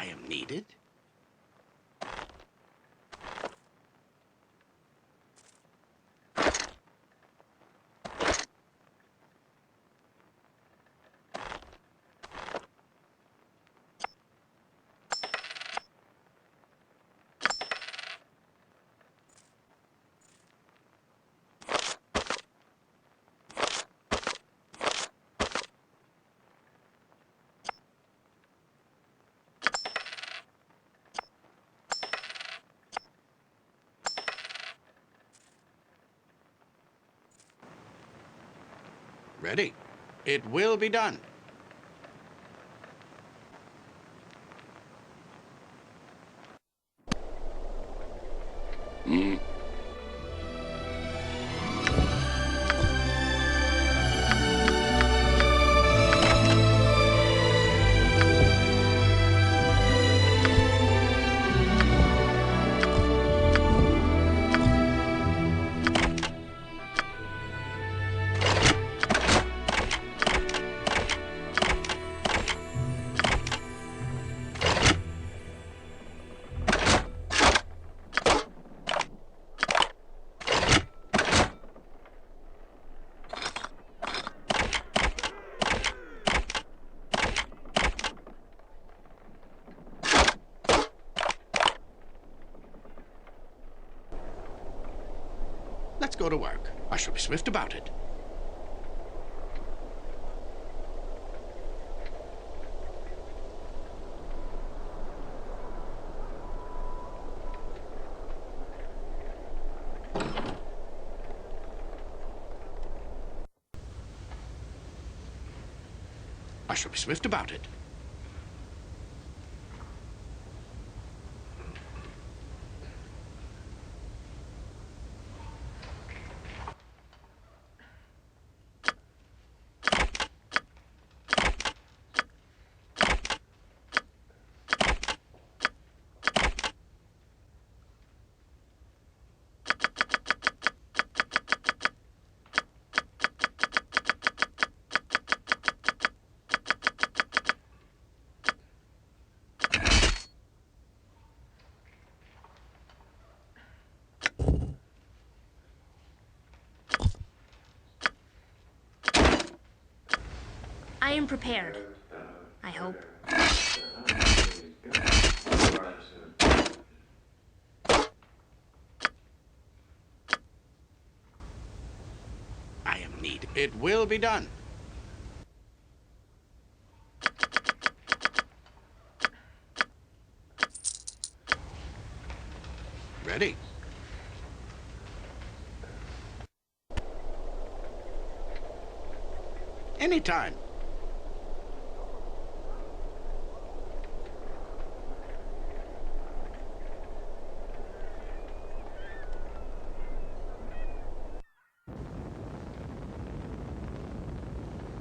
I am needed. Ready. It will be done. Let's go to work. I shall be swift about it. I shall be swift about it. I am prepared. I hope. I am needed. It will be done. Ready. Anytime.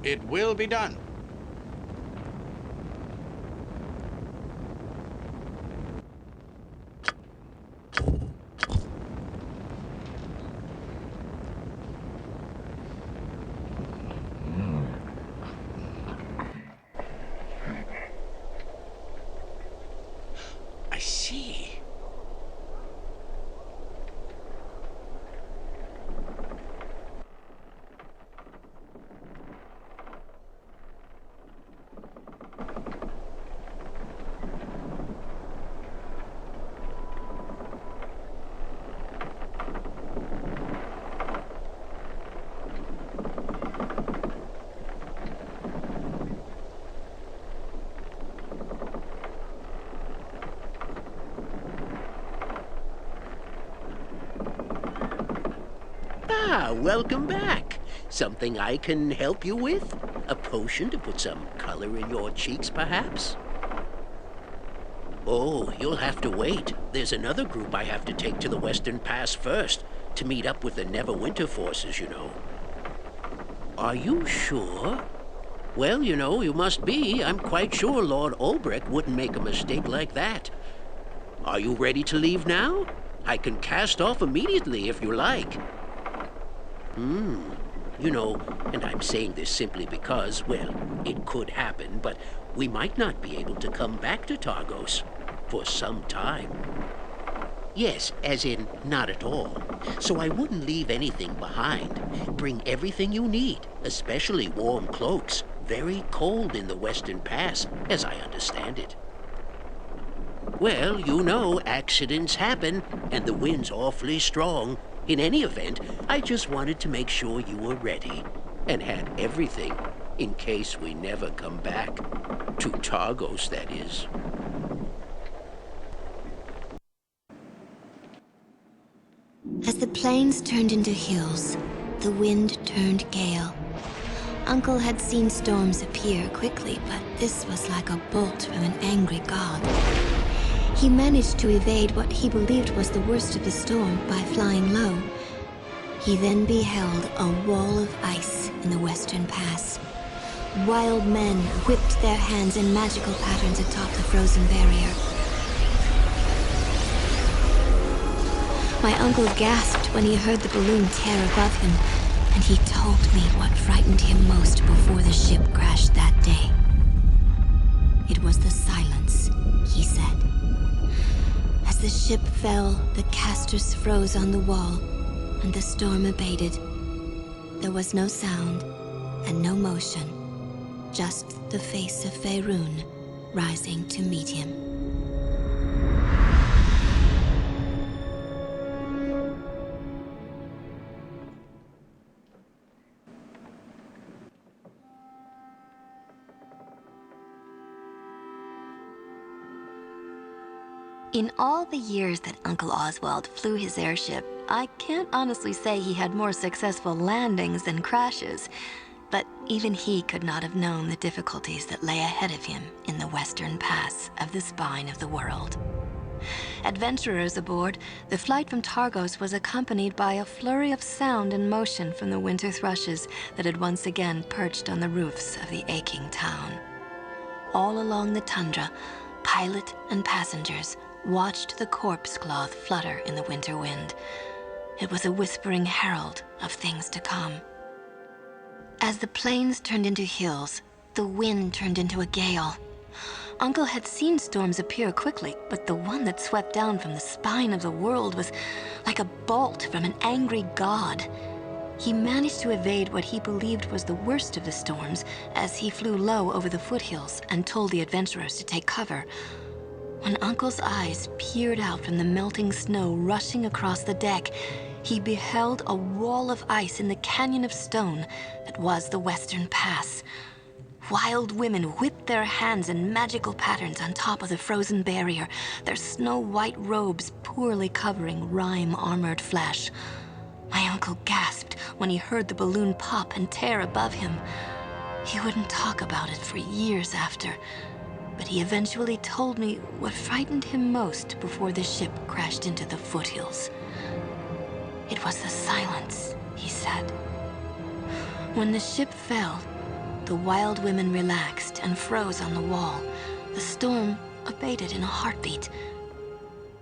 It will be done. I see. Welcome back. Something I can help you with? A potion to put some color in your cheeks, perhaps? Oh, you'll have to wait. There's another group I have to take to the Western Pass first, to meet up with the Neverwinter forces, you know. Are you sure? Well, you know, you must be. I'm quite sure Lord Ulbrich wouldn't make a mistake like that. Are you ready to leave now? I can cast off immediately if you like. You know, and I'm saying this simply because, well, it could happen, but we might not be able to come back to Targos for some time. Yes, as in not at all. So I wouldn't leave anything behind. Bring everything you need, especially warm cloaks. Very cold in the Western Pass, as I understand it. Well, you know, accidents happen, and the wind's awfully strong. In any event, I just wanted to make sure you were ready, and had everything, in case we never come back. To Targos, that is. As the plains turned into hills, the wind turned gale. Uncle had seen storms appear quickly, but this was like a bolt from an angry god. He managed to evade what he believed was the worst of the storm by flying low. He then beheld a wall of ice in the Western Pass. Wild men whipped their hands in magical patterns atop the frozen barrier. My uncle gasped when he heard the balloon tear above him, and he told me what frightened him most before the ship crashed that day. It was the silence, he said. As the ship fell, the casters froze on the wall, and the storm abated. There was no sound and no motion, just the face of Faerun rising to meet him. In all the years that Uncle Oswald flew his airship, I can't honestly say he had more successful landings than crashes, but even he could not have known the difficulties that lay ahead of him in the Western Pass of the spine of the world. Adventurers aboard, the flight from Targos was accompanied by a flurry of sound and motion from the winter thrushes that had once again perched on the roofs of the aching town. All along the tundra, pilot and passengers watched the corpse cloth flutter in the winter wind. It was a whispering herald of things to come. As the plains turned into hills, the wind turned into a gale. Uncle had seen storms appear quickly, but the one that swept down from the spine of the world was like a bolt from an angry god. He managed to evade what he believed was the worst of the storms as he flew low over the foothills and told the adventurers to take cover. When Uncle's eyes peered out from the melting snow rushing across the deck, he beheld a wall of ice in the canyon of stone that was the Western Pass. Wild women whipped their hands in magical patterns on top of the frozen barrier, their snow-white robes poorly covering rime-armored flesh. My uncle gasped when he heard the balloon pop and tear above him. He wouldn't talk about it for years after, but he eventually told me what frightened him most before the ship crashed into the foothills. It was the silence, he said. When the ship fell, the wild women relaxed and froze on the wall. The storm abated in a heartbeat.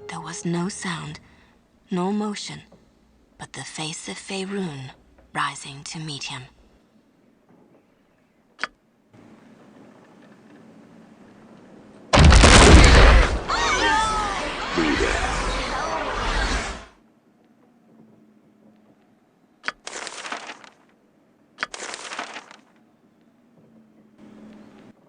There was no sound, no motion, but the face of Faerun rising to meet him.